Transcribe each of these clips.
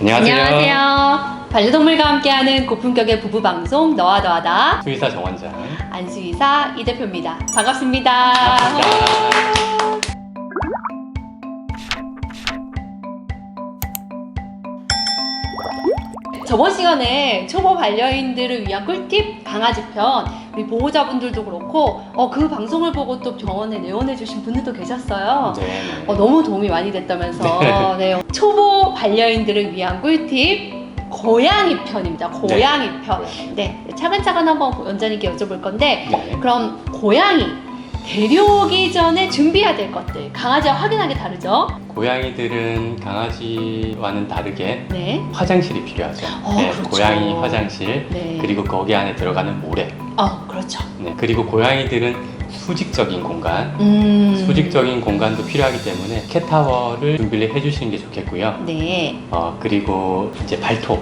안녕하세요. 반려동물과 함께하는 고품격의 부부방송 너와 너하다 수의사 정원장 안수의사 이 대표입니다. 반갑습니다. 저번 시간에 초보 반려인들을 위한 꿀팁 강아지 편 우리 보호자분들도 그렇고 그 방송을 보고 또 병원에 내원해 주신 분들도 계셨어요. 네. 너무 도움이 많이 됐다면서 네. 초보 반려인들을 위한 꿀팁 고양이 편입니다. 고양이 편. 네, 차근차근 한번 원장님께 여쭤볼 건데 그럼 고양이 데려오기 전에 준비해야 될 것들 강아지와 확연하게 다르죠? 고양이들은 강아지와는 다르게 화장실이 필요하죠. 그렇죠. 고양이 화장실 그리고 거기 안에 들어가는 모래. 그렇죠. 그리고 고양이들은 수직적인 공간, 수직적인 공간도 필요하기 때문에 캣타워를 준비를 해주시는 게 좋겠고요. 그리고 이제 발톱,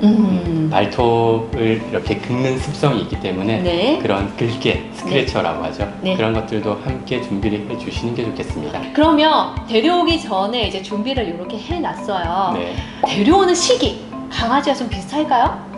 발톱을 이렇게 긁는 습성이 있기 때문에 그런 긁게, 스크래처라고 하죠. 그런 것들도 함께 준비를 해주시는 게 좋겠습니다. 그러면 데려오기 전에 이제 준비를 이렇게 해놨어요. 데려오는 시기, 강아지와 좀 비슷할까요?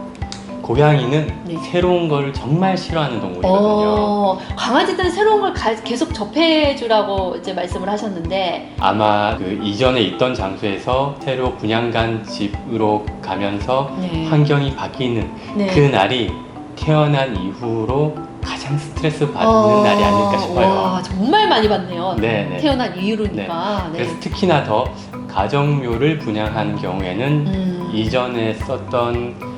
고양이는 새로운 걸 정말 싫어하는 동물이거든요. 강아지들은 새로운 걸 계속 접해주라고 이제 말씀을 하셨는데 아마 그 이전에 있던 장소에서 새로 분양간 집으로 가면서 환경이 바뀌는 그 날이 태어난 이후로 가장 스트레스 받는 날이 아닐까 싶어요. 와, 정말 많이 받네요. 태어난 이후로니까. 그래서 특히나 더 가정묘를 분양하는 경우에는 이전에 썼던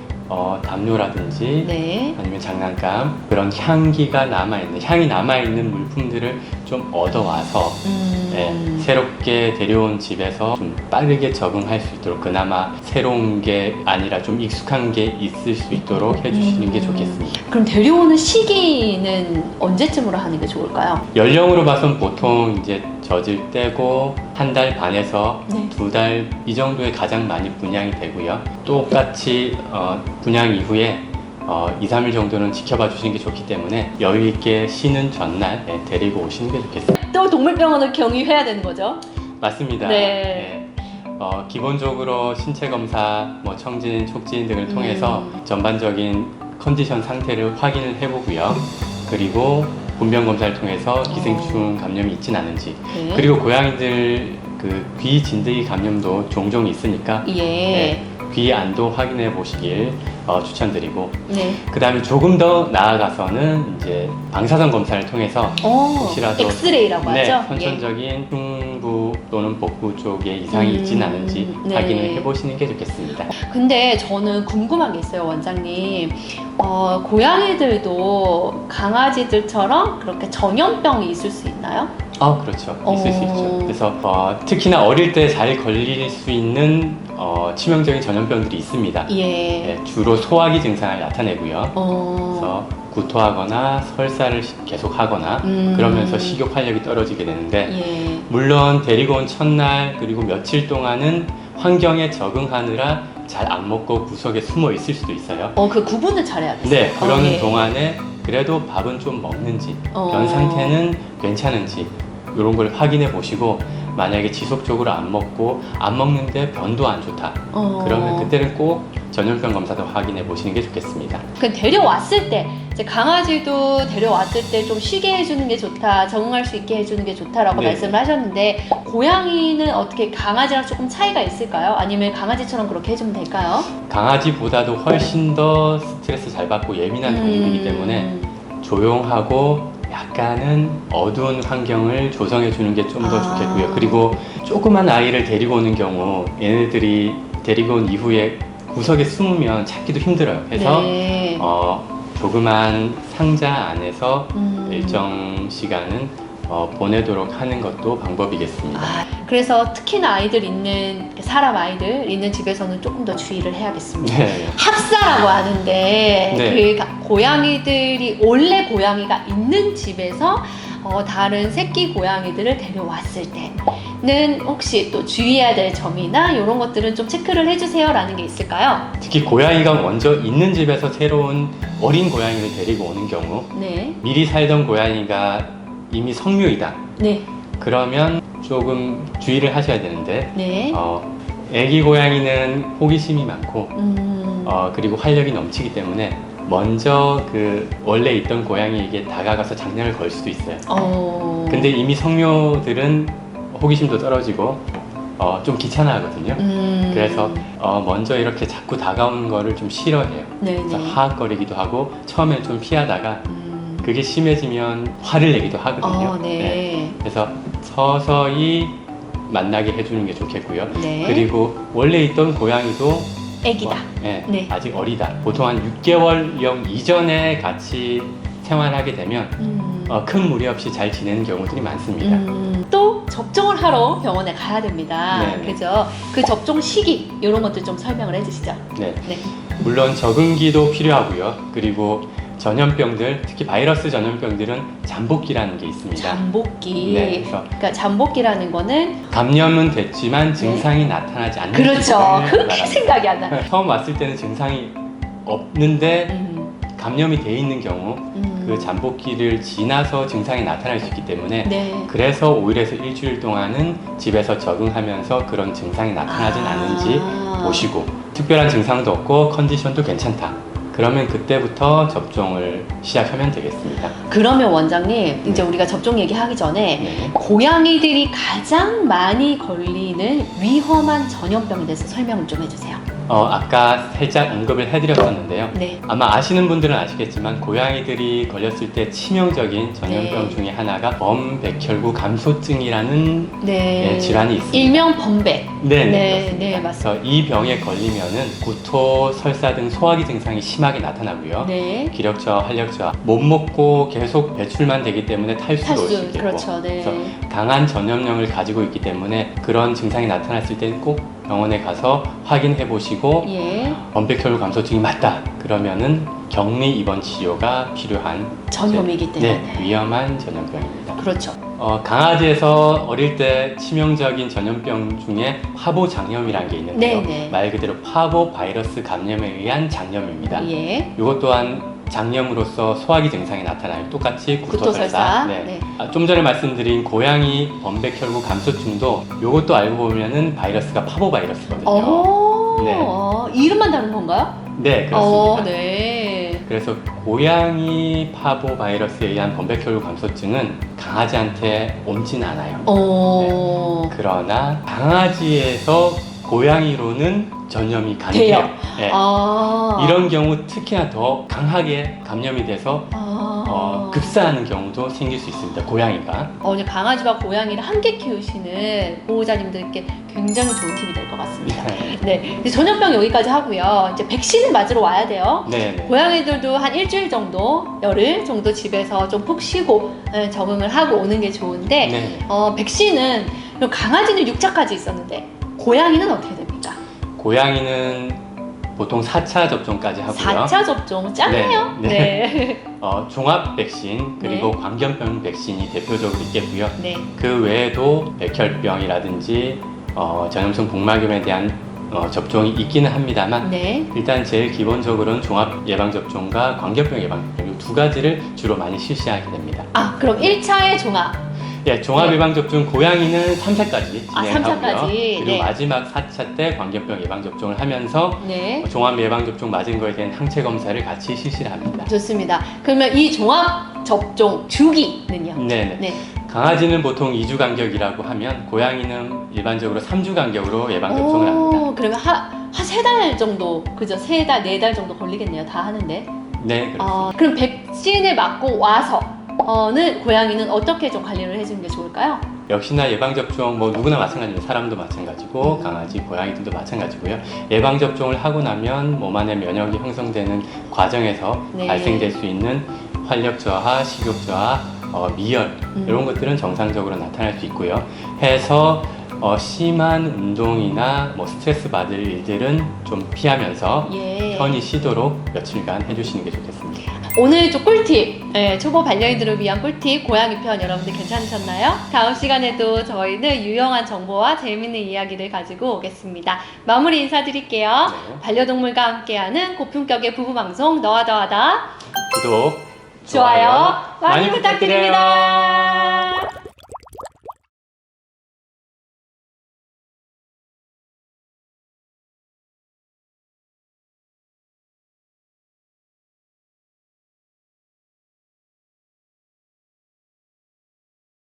담요라든지 아니면 장난감 그런 향이 남아있는 물품들을 좀 얻어와서 새롭게 데려온 집에서 좀 빠르게 적응할 수 있도록 그나마 새로운 게 아니라 좀 익숙한 게 있을 수 있도록 해주시는 게 좋겠습니다. 그럼 데려오는 시기는 언제쯤으로 하는 게 좋을까요? 연령으로 봐선 보통 이제 젖을 떼고 한 달 반에서 두 달 이 정도에 가장 많이 분양이 되고요. 똑같이 분양 이후에 2, 3일 정도는 지켜봐 주시는 게 좋기 때문에 여유 있게 쉬는 전날 데리고 오시는 게 좋겠습니다. 또 동물병원을 경유해야 되는 거죠? 맞습니다. 기본적으로 신체 검사, 청진, 촉진 등을 통해서 전반적인 컨디션 상태를 확인을 해보고요. 그리고 분변 검사를 통해서 기생충 감염이 있진 않은지 그리고 고양이들 그 귀 진드기 감염도 종종 있으니까 귀 안도 확인해 보시길 추천드리고 그 다음에 조금 더 나아가서는 이제 방사선 검사를 통해서 혹시라도 엑스레이라고 하죠? 선천적인 흉부 또는 복부 쪽에 이상이 있진 않은지 확인을 해보시는 게 좋겠습니다. 근데 저는 궁금한 게 있어요, 원장님. 고양이들도 강아지들처럼 그렇게 전염병이 있을 수 있나요? 그렇죠. 있을 수 있죠. 그래서 특히나 어릴 때 잘 걸릴 수 있는 치명적인 전염병들이 있습니다. 주로 소화기 증상을 나타내고요. 그래서 구토하거나 설사를 계속하거나 그러면서 식욕 활력이 떨어지게 되는데 물론 데리고 온 첫날 그리고 며칠 동안은 환경에 적응하느라 잘 안 먹고 구석에 숨어 있을 수도 있어요. 그 구분을 잘해야겠어요. 그러는 동안에 그래도 밥은 좀 먹는지 변 상태는 괜찮은지 이런 걸 확인해 보시고 만약에 지속적으로 안 먹는데 변도 안 좋다 그러면 그때는 꼭 전염병 검사도 확인해 보시는 게 좋겠습니다. 데려왔을 때 이제 강아지도 데려왔을 때 좀 쉬게 해주는 게 좋다, 적응할 수 있게 해주는 게 좋다라고 말씀을 하셨는데 고양이는 어떻게 강아지랑 조금 차이가 있을까요? 아니면 강아지처럼 그렇게 해주면 될까요? 강아지보다도 훨씬 더 스트레스 잘 받고 예민한 동물이기 때문에 조용하고 약간은 어두운 환경을 조성해 주는 게 좀 더 좋겠고요. 그리고 조그만 아이를 데리고 오는 경우 얘네들이 데리고 온 이후에 구석에 숨으면 찾기도 힘들어요. 그래서 조그만 상자 안에서 일정 시간은 보내도록 하는 것도 방법이겠습니다. 그래서 특히나 사람 아이들 있는 집에서는 조금 더 주의를 해야겠습니다. 합사라고 하는데 그 고양이들이 원래 고양이가 있는 집에서 다른 새끼 고양이들을 데려왔을 때는 혹시 또 주의해야 될 점이나 이런 것들은 좀 체크를 해주세요 라는 게 있을까요? 특히 고양이가 먼저 있는 집에서 새로운 어린 고양이를 데리고 오는 경우 미리 살던 고양이가 이미 성묘이다. 그러면 조금 주의를 하셔야 되는데 애기 고양이는 호기심이 많고 그리고 활력이 넘치기 때문에 먼저 그 원래 있던 고양이에게 다가가서 장난을 걸 수도 있어요. 근데 이미 성묘들은 호기심도 떨어지고 좀 귀찮아하거든요. 그래서 먼저 이렇게 자꾸 다가오는 거를 좀 싫어해요. 그래서 하악거리기도 하고 처음엔 좀 피하다가 그게 심해지면 화를 내기도 하거든요. 네. 그래서 서서히 만나게 해주는 게 좋겠고요. 그리고 원래 있던 고양이도 애기다. 아직 어리다. 보통 한 6개월령 이전에 같이 생활하게 되면 큰 무리 없이 잘 지내는 경우들이 많습니다. 또 접종을 하러 병원에 가야 됩니다. 그죠? 그 접종 시기 이런 것들 좀 설명을 해주시죠. 네. 물론 적응기도 필요하고요. 그리고 전염병들, 특히 바이러스 전염병들은 잠복기라는 게 있습니다. 잠복기. 그러니까 잠복기라는 거는 감염은 됐지만 증상이 나타나지 않는 그렇죠. 그렇게 생각이 안 나. 처음 왔을 때는 증상이 없는데 감염이 돼 있는 경우 그 잠복기를 지나서 증상이 나타날 수 있기 때문에 그래서 5일에서 일주일 동안은 집에서 적응하면서 그런 증상이 나타나진 않는지 보시고 특별한 증상도 없고 컨디션도 괜찮다. 그러면 그때부터 접종을 시작하면 되겠습니다. 그러면 원장님, 이제 우리가 접종 얘기하기 전에 고양이들이 가장 많이 걸리는 위험한 전염병에 대해서 설명을 좀 해주세요. 아까 살짝 언급을 해드렸었는데요. 아마 아시는 분들은 아시겠지만 고양이들이 걸렸을 때 치명적인 전염병 중에 하나가 범백혈구 감소증이라는 질환이 있습니다. 일명 범백. 네, 맞습니다. 그래서 이 병에 걸리면은 구토, 설사 등 소화기 증상이 심하게 나타나고요. 기력저하, 활력저하, 못 먹고 계속 배출만 되기 때문에 탈수도 올 수 있겠고. 그렇죠. 그래서 강한 전염력을 가지고 있기 때문에 그런 증상이 나타났을 때는 꼭 병원에 가서 확인해 보시고 범백혈구 감소증이 맞다 그러면은 격리 입원 치료가 필요한 전염이기 때문에 위험한 전염병입니다. 그렇죠. 강아지에서 어릴 때 치명적인 전염병 중에 파보장염이라는 게 있는데요. 말 그대로 파보 바이러스 감염에 의한 장염입니다. 이것 또한 장염으로서 소화기 증상이 나타나요. 똑같이 구토설사. 좀 전에 말씀드린 고양이 범백혈구 감소증도 이것도 알고 보면은 바이러스가 파보 바이러스거든요. 이름만 다른 건가요? 네, 그렇습니다. 그래서 고양이 파보 바이러스에 의한 범백혈구 감소증은 강아지한테 옮진 않아요. 그러나 강아지에서 고양이로는 전염이 가능해요. 이런 경우 특히나 더 강하게 감염이 돼서 급사하는 경우도 생길 수 있습니다. 고양이가. 강아지와 고양이를 함께 키우시는 보호자님들께 굉장히 좋은 팁이 될 것 같습니다. 이제 전염병 여기까지 하고요. 이제 백신을 맞으러 와야 돼요. 고양이들도 한 일주일 정도, 열흘 정도 집에서 좀 푹 쉬고 적응을 하고 오는 게 좋은데 백신은 강아지는 6차까지 있었는데 고양이는 어떻게 됩니까? 고양이는 보통 4차 접종까지 하고요. 4차 접종 짱이에요. 종합 백신 그리고 광견병 백신이 대표적으로 있겠고요. 그 외에도 백혈병이라든지 전염성 복막염에 대한 접종이 있기는 합니다만 일단 제일 기본적으로는 종합 예방접종과 광견병 예방접종 이 두 가지를 주로 많이 실시하게 됩니다. 그럼 1차의 종합. 종합 예방접종 고양이는 3차까지 진행하고요. 3차까지. 그리고 마지막 4차 때 광견병 예방접종을 하면서 종합 예방접종 맞은 거에 대한 항체 검사를 같이 실시를 합니다. 좋습니다. 그러면 이 종합 접종 주기는요? 강아지는 보통 2주 간격이라고 하면 고양이는 일반적으로 3주 간격으로 예방접종을 합니다. 그러면 한 3달 정도, 그죠? 3달, 4달 정도 걸리겠네요. 다 하는데. 그렇습니다. 그럼 백신을 맞고 와서는 고양이는 어떻게 좀 관리를 해주는 게 좋을까요? 역시나 예방접종 누구나 마찬가지입니다. 사람도 마찬가지고 강아지, 고양이들도 마찬가지고요. 예방접종을 하고 나면 몸 안에 면역이 형성되는 과정에서 발생될 수 있는 활력저하, 식욕저하, 미열 이런 것들은 정상적으로 나타날 수 있고요. 해서 심한 운동이나 스트레스 받을 일들은 좀 피하면서 편히 쉬도록 며칠간 해주시는 게 좋겠습니다. 오늘 좀 꿀팁, 초보 반려인들을 위한 꿀팁 고양이 편 여러분들 괜찮으셨나요? 다음 시간에도 저희는 유용한 정보와 재밌는 이야기를 가지고 오겠습니다. 마무리 인사드릴게요. 반려동물과 함께하는 고품격의 부부방송 너와 더하다 구독, 좋아요 많이 부탁드립니다.